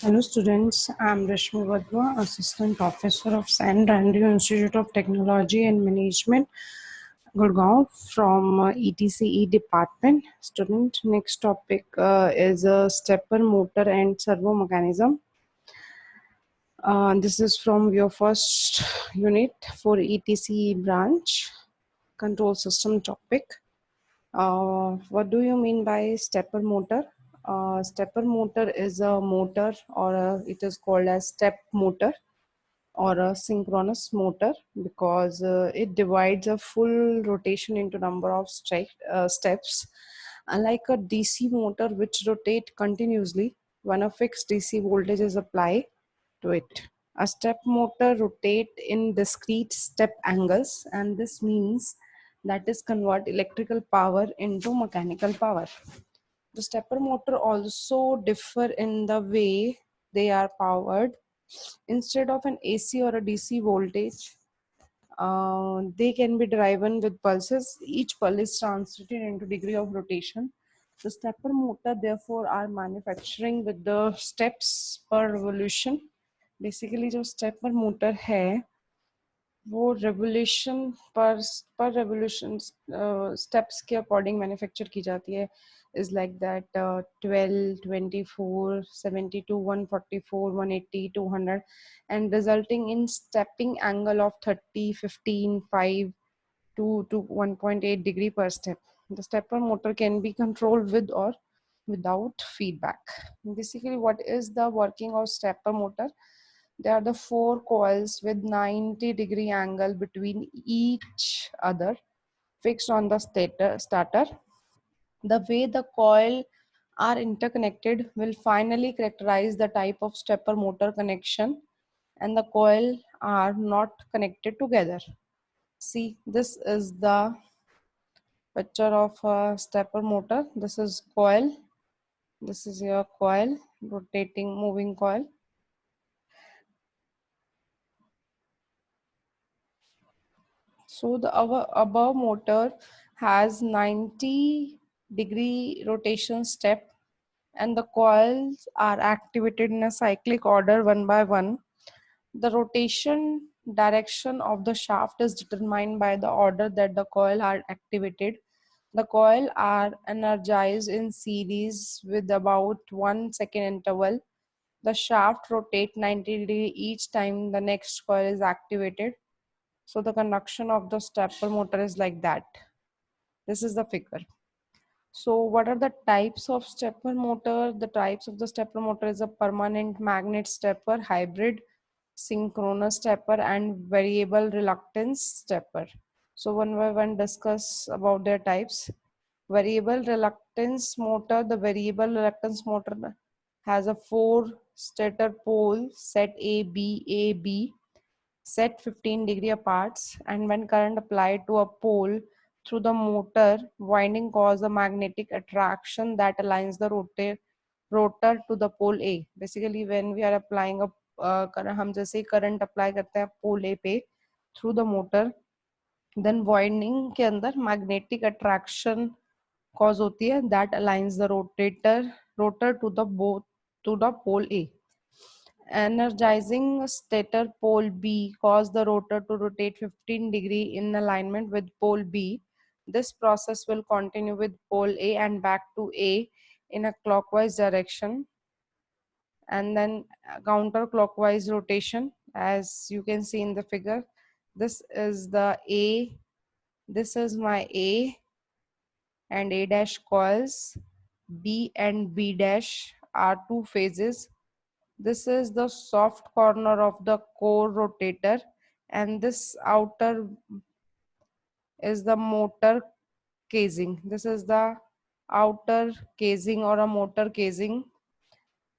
Hello students, I am Rashmi Vadva, Assistant Professor of San Andrew Institute of Technology and Management, Gurgaon from ETCE department. Student, next topic is stepper motor and servo mechanism. This is from your first unit for ETCE branch, control system topic. What do you mean by stepper motor? Stepper motor is a motor it is called as step motor or a synchronous motor because it divides a full rotation into number of steps. Unlike a DC motor which rotate continuously when a fixed DC voltage is applied to it. A step motor rotate in discrete step angles, and this means that is convert electrical power into mechanical power. The stepper motor also differ in the way they are powered. Instead of an AC or a DC voltage, they can be driven with pulses. Each pulse is translated into degree of rotation. The stepper motor therefore are manufacturing with the steps per revolution. Basically जो stepper motor है वो revolution पर revolution steps के according manufacture की जाती है is like that 12 24 72 144 180 200 and resulting in stepping angle of 30 15 5 2 to 1.8 degree per step. The stepper motor can be controlled with or without feedback. Basically, what is the working of stepper motor? There are the four coils with 90-degree angle between each other fixed on the starter. The way the coil are interconnected will finally characterize the type of stepper motor connection, and the coil are not connected together. See, this is the picture of a stepper motor. This is coil. This is your coil, rotating, moving coil. So the our above motor has 90-degree rotation step, and the coils are activated in a cyclic order one by one. The rotation direction of the shaft is determined by the order that the coil are activated. The coil are energized in series with about 1 second interval. The shaft rotate 90 degree each time the next coil is activated. So the conduction of the stepper motor is like that. This is the figure. So what are the types of stepper motor? The types of the stepper motor is a permanent magnet stepper, hybrid, synchronous stepper, and variable reluctance stepper. So one by one discuss about their types. Variable reluctance motor. The variable reluctance motor has a 4 stator pole set A, B, set 15-degree apart, and when current applied to a pole through the motor winding cause a magnetic attraction that aligns the rotor to the pole A. Basically when we are applying a हम जैसे current apply करते हैं pole A पे through the motor then winding के अंदर magnetic attraction cause होती है that aligns the rotor to the pole A. Energizing stator pole B cause the rotor to rotate 15-degree in alignment with pole B. This process will continue with pole A and back to A in a clockwise direction, and then counterclockwise rotation as you can see in the figure. This is the A, this is my A and A dash coils. B and B dash are two phases. This is the soft corner of the core rotator, and this outer is the motor casing. This is the outer casing or a motor casing.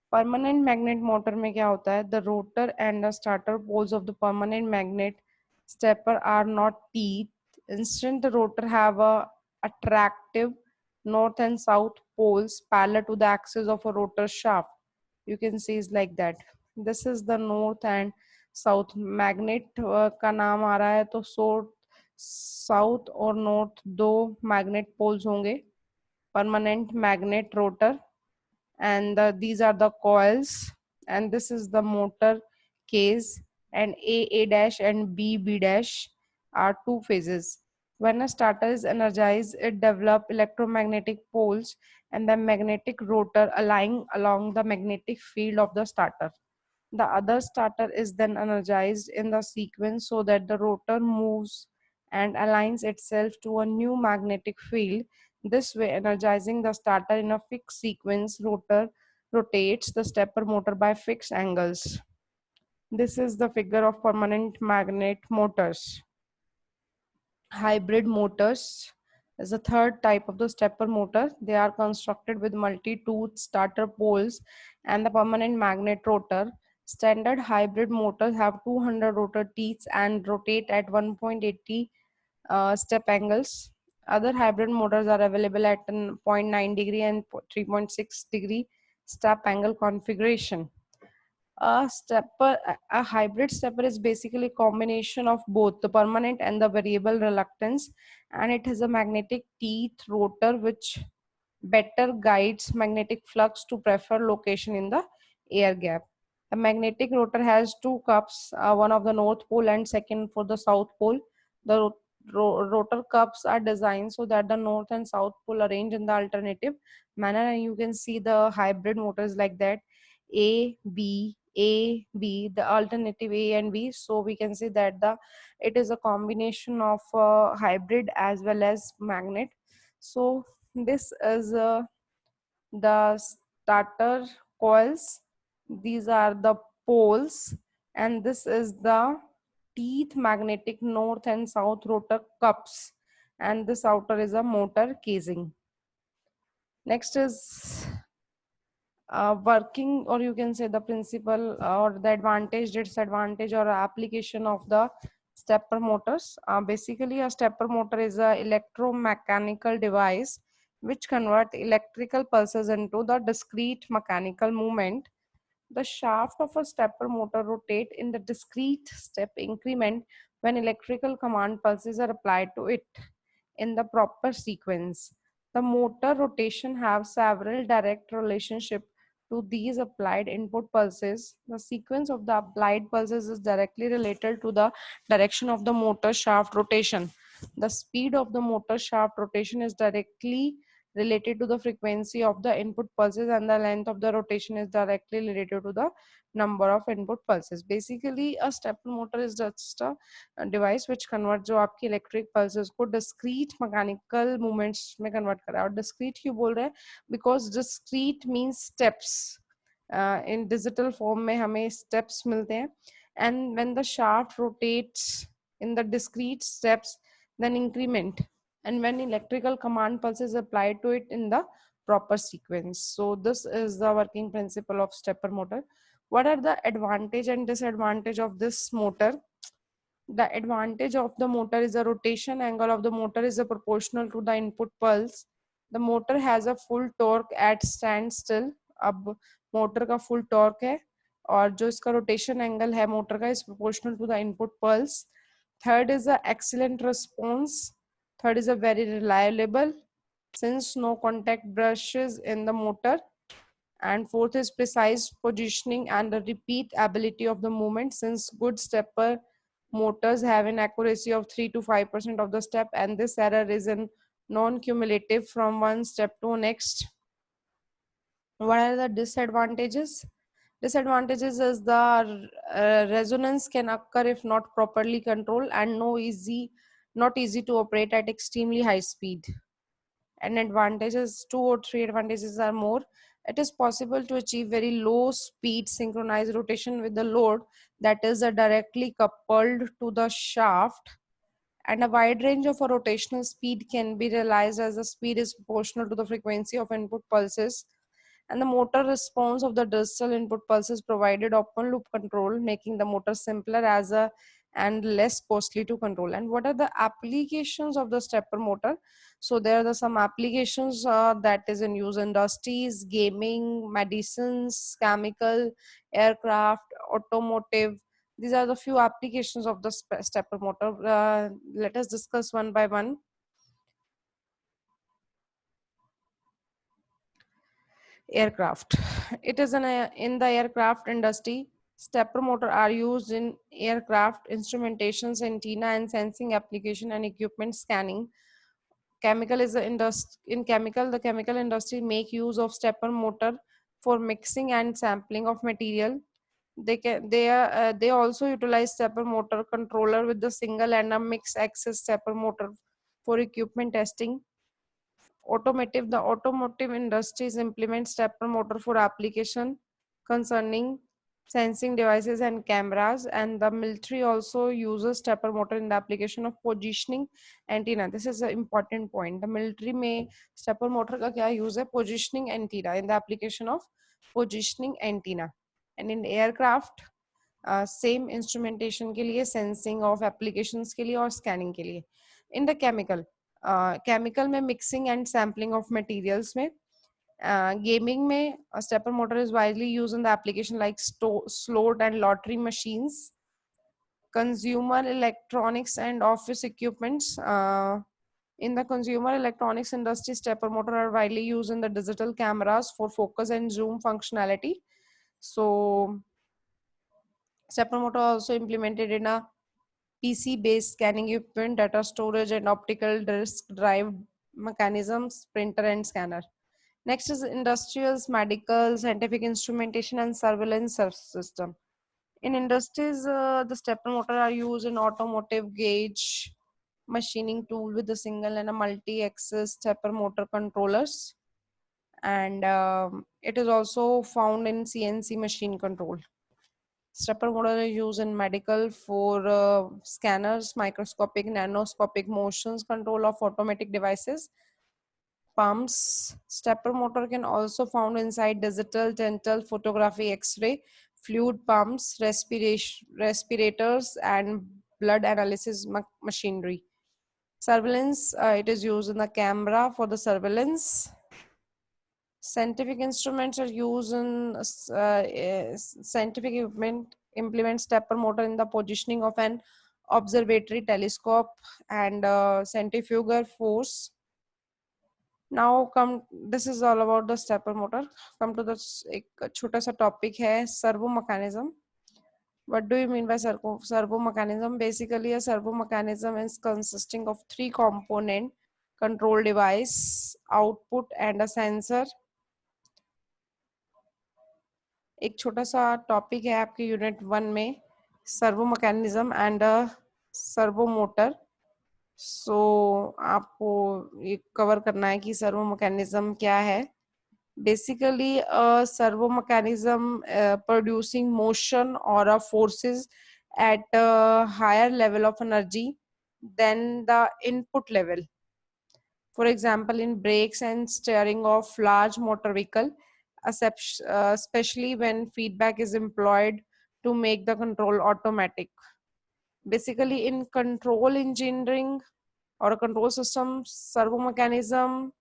Permanent magnet motor में क्या होता है? The rotor and the starter poles of the permanent magnet stepper are not teeth. Instead, the rotor have a attractive north and south poles parallel to the axis of a rotor shaft. You can see is like that. This is the north and south magnet का नाम आ रहा है तो south और north दो magnet poles होंगे. Permanent magnet rotor, and these are the coils. and this is the motor case, and A dash and B dash are two phases. When a starter is energized, it develops electromagnetic poles and the magnetic rotor aligning along the magnetic field of the starter. The other starter is then energized in the sequence so that the rotor moves and aligns itself to a new magnetic field. This way, energizing the starter in a fixed sequence, rotor rotates the stepper motor by fixed angles. This is the figure of permanent magnet motors. Hybrid motors is the third type of the stepper motor. They are constructed with multi-tooth starter poles and the permanent magnet rotor. Standard hybrid motors have 200 rotor teeth and rotate at 1.80 step angles. Other hybrid motors are available at 0.9 degree and 3.6 degree step angle configuration. A hybrid stepper is basically a combination of both the permanent and the variable reluctance, and it has a magnetic teeth rotor which better guides magnetic flux to preferred location in the air gap. The magnetic rotor has two cups, one of the north pole and second for the south pole. The rotor cups are designed so that the north and south pole arrange in the alternative manner, and you can see the hybrid motors like that, A, B, the alternative A and B. So we can see that it is a combination of hybrid as well as magnet. So this is the starter coils. These are the poles, and this is the teeth magnetic north and south rotor cups, and this outer is a motor casing. Next is working, or you can say the principle or the advantage, disadvantage, or application of the stepper motors. Basically, a stepper motor is a electromechanical device which convert electrical pulses into the discrete mechanical movement. The shaft of a stepper motor rotate in the discrete step increment when electrical command pulses are applied to it in the proper sequence. The motor rotation have several direct relationship to these applied input pulses. The sequence of the applied pulses is directly related to the direction of the motor shaft rotation. The speed of the motor shaft rotation is directly related to the frequency of the input pulses, and the length of the rotation is directly related to the number of input pulses. Basically, a stepper motor is just a device which convert जो आपकी electric pulses को discrete mechanical movements में convert कर रहा है. और discrete क्यों बोल रहे हैं? Because discrete means steps. In digital form में हमें स्टेप्स मिलते हैं, and when the shaft rotates in the discrete steps then increment, and when electrical command pulse is applied to it in the proper sequence. So this is the working principle of stepper motor. What are the advantage and disadvantage of this motor? The advantage of the motor is the rotation angle of the motor is proportional to the input pulse. The motor has a full torque at standstill. अब motor का full torque है और जो इसका rotation angle है motor का is proportional to the input pulse. Third is a excellent response. Third is a very reliable since no contact brushes in the motor. And fourth is precise positioning and the repeat ability of the movement, since good stepper motors have an accuracy of 3 to 5% of the step, and this error is in non-cumulative from one step to next. What are the disadvantages? Disadvantages is the resonance can occur if not properly controlled, and not easy to operate at extremely high speed. And advantages, two or three advantages are more. It is possible to achieve very low speed synchronized rotation with the load that is directly coupled to the shaft, and a wide range of a rotational speed can be realized as the speed is proportional to the frequency of input pulses, and the motor response of the digital input pulses provided open loop control, making the motor simpler as a and less costly to control. And what are the applications of the stepper motor? So there are some applications that is in use industries, gaming, medicines, chemical, aircraft, automotive. These are the few applications of the stepper motor. Let us discuss one by one. Aircraft. It is in the aircraft industry. Stepper motor are used in aircraft instrumentations, antenna and sensing application and equipment scanning. Chemical is the in chemical, the chemical industry make use of stepper motor for mixing and sampling of material. They also utilize stepper motor controller with the single and a mixed axis stepper motor for equipment testing. Automotive, the automotive industries implement stepper motor for application concerning sensing devices and cameras, and the military also uses stepper motor in the application of positioning antenna. This is an important point. The military में stepper motor का क्या use है? Positioning antenna, in the application of positioning antenna. And in aircraft same instrumentation के लिए, sensing of applications के लिए और scanning के लिए. इन द केमिकल, केमिकल में mixing and sampling of materials में, गेमिंग में stepper motor is widely use in the application like slot and lottery machines. Consumer electronics and office equipments, in the consumer electronics industry, stepper motor are widely used in the digital cameras for focus and zoom functionality. So stepper motor also implemented in a PC-based scanning equipment, data storage and optical disk drive mechanisms, printer and scanner. Next is industrials, medical, scientific instrumentation and surveillance system. In industries, the stepper motor are used in automotive gauge machining tool with a single and a multi-axis stepper motor controllers, and it is also found in CNC machine control. Stepper motor is used in medical for scanners, microscopic, nanoscopic motions control of automatic devices. Pumps. Stepper motor can also found inside digital, dental, photography, X-ray, fluid pumps, respirators, and blood analysis machinery. Surveillance. It is used in the camera for the surveillance. Scientific instruments are used in scientific equipment, implement stepper motor in the positioning of an observatory telescope and centrifugal force. Now come, this is all about the stepper motor. Come to the एक छोटा सा topic है servo mechanism. What do you mean by servo mechanism? Basically, a servo mechanism is consisting of three component: control device, output, and a sensor. एक छोटा सा topic है आपके unit 1 में, servo mechanism and servo motor. So आपको ये cover करना है कि सर्वो मैकेनिज्म क्या है. Basically servo mechanism producing motion और forces at a higher level of energy than the input level. For example, in brakes and steering of large motor vehicle, especially when feedback is employed to make the control automatic. Basically, in control engineering or a control system, servo mechanism,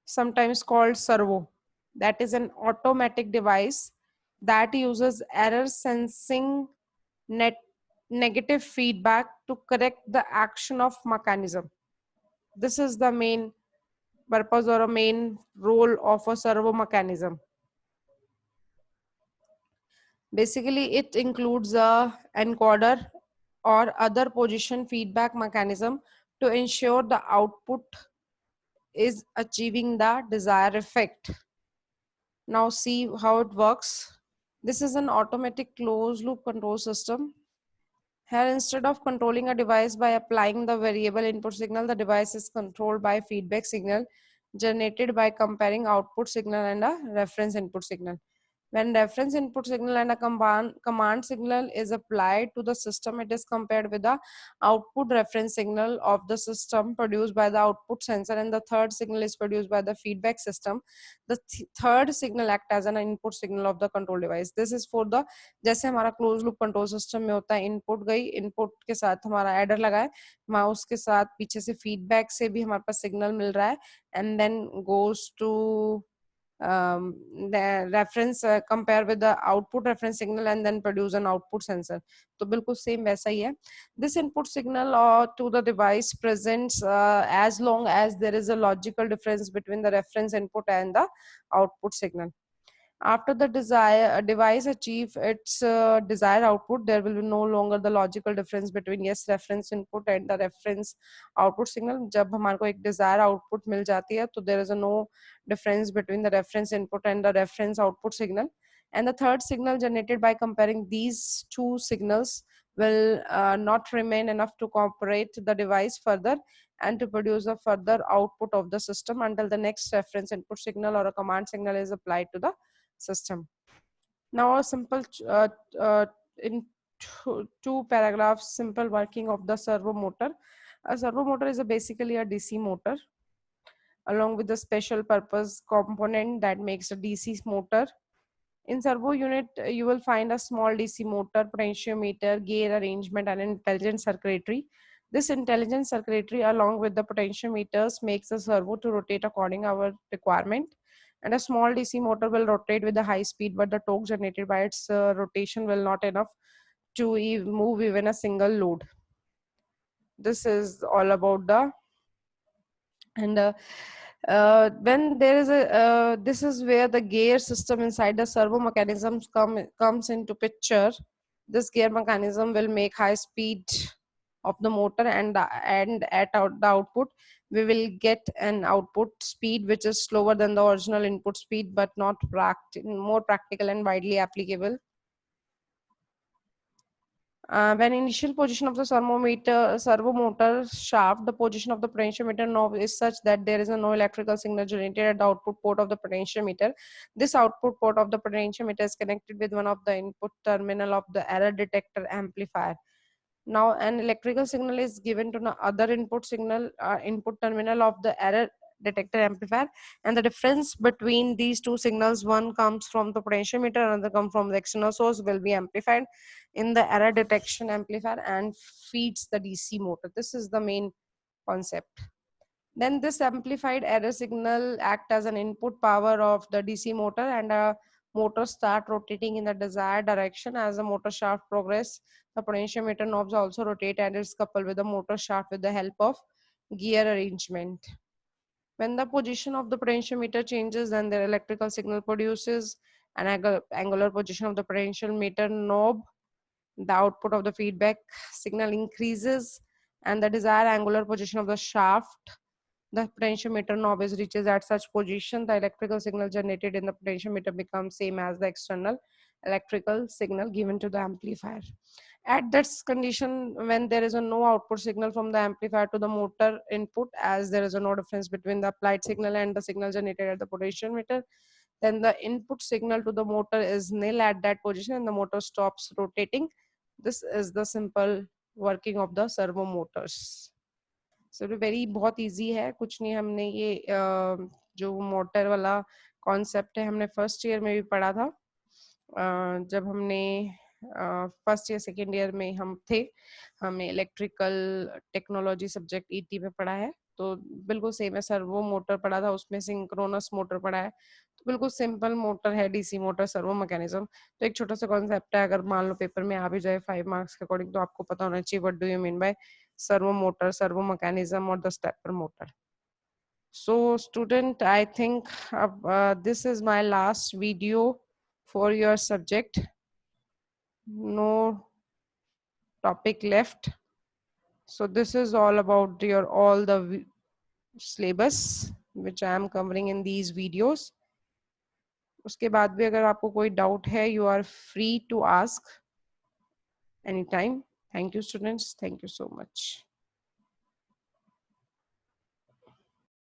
sometimes called servo, that is an automatic device that uses error sensing negative feedback to correct the action of mechanism. This is the main purpose or a main role of a servo mechanism. Basically, it includes a encoder or other position feedback mechanism to ensure the output is achieving the desired effect. Now see how it works. This is an automatic closed loop control system. Here, instead of controlling a device by applying the variable input signal, the device is controlled by feedback signal generated by comparing output signal and a reference input signal. When reference input signal and a command signal is applied to the system, it is compared with the output reference signal of the system produced by the output sensor, and the third signal is produced by the feedback system. The third signal act as an input signal of the control device. This is for the, जैसे हमारा close loop control system में होता है, input गई, input के साथ हमारा adder लगा है, माउस के साथ पीछे से फीडबैक से भी हमारे पास सिग्नल मिल रहा है, and then goes to the reference compare with the output reference signal and then produce an output sensor. तो बिल्कुल सेम वैसा ही है. This input signal to the device presents as long as there is a logical difference between the reference input and the output signal. After the device achieve its desired output, there will be no longer the logical difference between yes reference input and the reference output signal. जब हमारे को एक desired output मिल जाती है, तो there is a no difference between the reference input and the reference output signal. And the third signal generated by comparing these two signals will not remain enough to operate the device further and to produce a further output of the system until the next reference input signal or a command signal is applied to the system. Now a simple in two paragraphs, simple working of the servo motor. A servo motor is basically a DC motor along with the special purpose component that makes a DC motor. In servo unit, you will find a small DC motor, potentiometer, gear arrangement, and intelligent circuitry. This intelligent circuitry, along with the potentiometers, makes the servo to rotate according to our requirement. And a small DC motor will rotate with a high speed, but the torque generated by its rotation will not enough to move even a single load. This is all about the and when there is a this is where the gear system inside the servo mechanisms comes into picture. This gear mechanism will make high speed of the motor and at the output we will get an output speed which is slower than the original input speed, but not more practical and widely applicable. When initial position of the servo motor shaft, the position of the potentiometer knob is such that there is no electrical signal generated at the output port of the potentiometer. This output port of the potentiometer is connected with one of the input terminal of the error detector amplifier. Now an electrical signal is given to the other input input terminal of the error detector amplifier, and the difference between these two signals, one comes from the potentiometer, another comes from the external source, will be amplified in the error detection amplifier and feeds the DC motor. This is the main concept. Then this amplified error signal act as an input power of the DC motor, and a motor start rotating in the desired direction. As the motor shaft progress, the potentiometer knobs also rotate and is coupled with the motor shaft with the help of gear arrangement. When the position of the potentiometer changes, then the electrical signal produces an angular position of the potentiometer knob. The output of the feedback signal increases, and the desired angular position of the shaft. The potentiometer knob is reaches at such position, the electrical signal generated in the potentiometer becomes same as the external electrical signal given to the amplifier. At this condition, when there is a no output signal from the amplifier to the motor input, as there is a no difference between the applied signal and the signal generated at the potentiometer, then the input signal to the motor is nil at that position and the motor stops rotating. This is the simple working of the servo motors. So very बहुत easy है, कुछ नहीं. हमने ये जो motor वाला concept है हमने फर्स्ट ईयर में भी पढ़ा था. जब हमने फर्स्ट ईयर सेकेंड ईयर में हम थे, हमने इलेक्ट्रिकल टेक्नोलॉजी सब्जेक्ट ईटी में पढ़ा है. तो बिल्कुल सेम है. सर्वो मोटर पढ़ा था, उसमें सिंक्रोनस मोटर पढ़ा है. तो बिल्कुल सिंपल मोटर है, डीसी मोटर, सर्वो मैकेनिज्म. तो एक छोटा सा कॉन्सेप्ट है, अगर मान लो पेपर में आ भी जाए 5 मार्क्स के अकॉर्डिंग, तो आपको पता होना चाहिए what do you mean by servo motor, servo mechanism और the stepper motor. So student, I think this is my last video for your subject. No topic left. So this is all about your all the syllabus which I am covering in these videos. उसके बाद भी अगर आपको कोई doubt है, you are free to ask anytime. Thank you students. Thank you so much.